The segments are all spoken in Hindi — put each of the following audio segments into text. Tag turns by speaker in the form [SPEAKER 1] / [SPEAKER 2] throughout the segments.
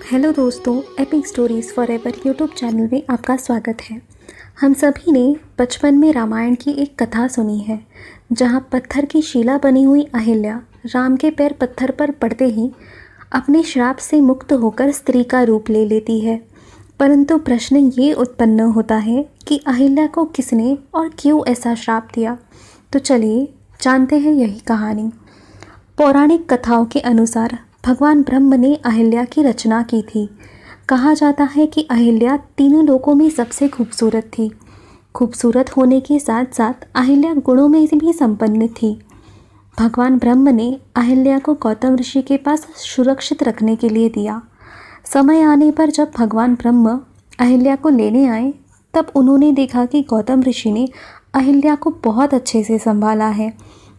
[SPEAKER 1] हेलो दोस्तों, epic stories forever YouTube channel में आपका स्वागत है। हम सभी ने बचपन में रामायण की एक कथा सुनी है, जहां पत्थर की शिला बनी हुई अहिल्या राम के पैर पत्थर पर पड़ते ही अपने श्राप से मुक्त होकर स्त्री का रूप ले लेती है। परंतु प्रश्न ये उत्पन्न होता है कि अहिल्या को किसने और क्यों ऐसा श्राप दिया। तो चलिए जानते हैं यही कहानी। पौराणिक कथाओं के अनुसार भगवान ब्रह्म ने अहिल्या की रचना की थी। कहा जाता है कि अहिल्या तीनों लोकों में सबसे खूबसूरत थी। खूबसूरत होने के साथ साथ अहिल्या गुणों में भी संपन्न थी। भगवान ब्रह्म ने अहिल्या को गौतम ऋषि के पास सुरक्षित रखने के लिए दिया। समय आने पर जब भगवान ब्रह्म अहिल्या को लेने आए, तब उन्होंने देखा कि गौतम ऋषि ने अहिल्या को बहुत अच्छे से संभाला है।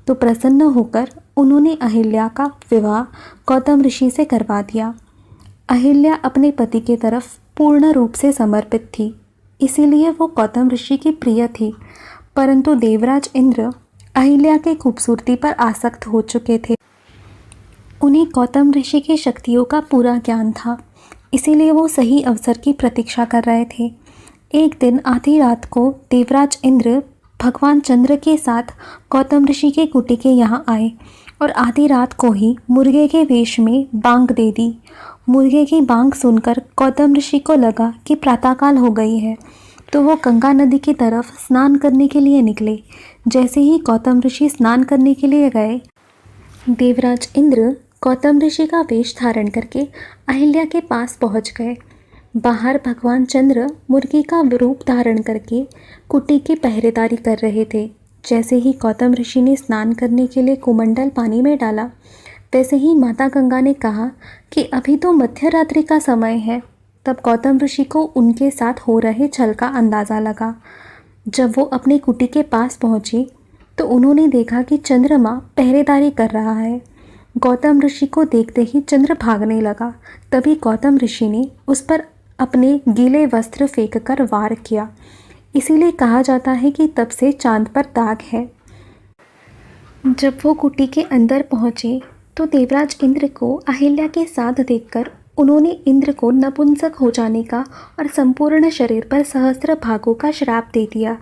[SPEAKER 1] तो प्रसन्न होकर उन्होंने अहिल्या का विवाह गौतम ऋषि से करवा दिया। अहिल्या अपने पति की तरफ पूर्ण रूप से समर्पित थी, इसीलिए वो गौतम ऋषि की प्रिय थी। परंतु देवराज इंद्र अहिल्या की खूबसूरती पर आसक्त हो चुके थे। उन्हें गौतम ऋषि की शक्तियों का पूरा ज्ञान था, इसीलिए वो सही अवसर की प्रतीक्षा कर रहे थे। एक दिन आधी रात को देवराज इंद्र भगवान चंद्र के साथ गौतम ऋषि के कुटी के यहाँ आए और आधी रात को ही मुर्गे के वेश में बांग दे दी। मुर्गे की बांग सुनकर गौतम ऋषि को लगा कि प्रातःकाल हो गई है, तो वो गंगा नदी की तरफ स्नान करने के लिए निकले। जैसे ही गौतम ऋषि स्नान करने के लिए गए, देवराज इंद्र गौतम ऋषि का वेश धारण करके अहिल्या के पास पहुँच गए। बाहर भगवान चंद्र मुर्गी का रूप धारण करके कुटी की पहरेदारी कर रहे थे। जैसे ही गौतम ऋषि ने स्नान करने के लिए कुमंडल पानी में डाला, वैसे ही माता गंगा ने कहा कि अभी तो मध्य रात्रि का समय है। तब गौतम ऋषि को उनके साथ हो रहे छल का अंदाज़ा लगा। जब वो अपने कुटी के पास पहुँचे तो उन्होंने देखा कि चंद्रमा पहरेदारी कर रहा है। गौतम ऋषि को देखते ही चंद्र भागने लगा। तभी गौतम ऋषि ने उस पर अपने गीले वस्त्र फेंककर वार किया। इसीलिए कहा जाता है कि तब से चांद पर दाग है। जब वो कुटी के अंदर पहुँचे तो देवराज इंद्र को अहिल्या के साथ देखकर उन्होंने इंद्र को नपुंसक हो जाने का और संपूर्ण शरीर पर सहस्त्र भागों का श्राप दे दिया।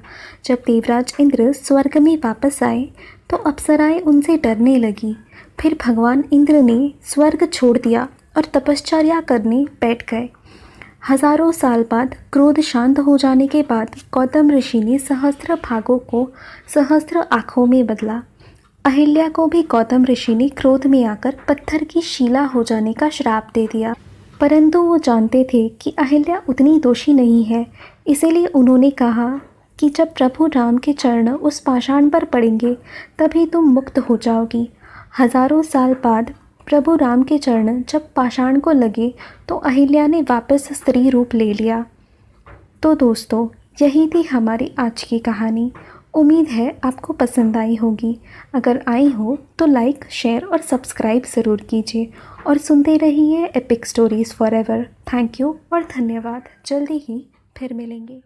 [SPEAKER 1] जब देवराज इंद्र स्वर्ग में वापस आए तो अप्सराएं उनसे डरने लगी। फिर भगवान इंद्र ने स्वर्ग छोड़ दिया और तपश्चर्या करने बैठ गए। हजारों साल बाद क्रोध शांत हो जाने के बाद गौतम ऋषि ने सहस्त्र भागों को सहस्त्र आँखों में बदला। अहिल्या को भी गौतम ऋषि ने क्रोध में आकर पत्थर की शिला हो जाने का श्राप दे दिया। परंतु वो जानते थे कि अहिल्या उतनी दोषी नहीं है, इसीलिए उन्होंने कहा कि जब प्रभु राम के चरण उस पाषाण पर पड़ेंगे तभी तुम मुक्त हो जाओगी। हजारों साल बाद प्रभु राम के चरण जब पाषाण को लगे तो अहिल्या ने वापस स्त्री रूप ले लिया। तो दोस्तों, यही थी हमारी आज की कहानी। उम्मीद है आपको पसंद आई होगी। अगर आई हो तो लाइक, शेयर और सब्सक्राइब ज़रूर कीजिए और सुनते रहिए epic stories forever. Thank you और धन्यवाद। जल्दी ही फिर मिलेंगे।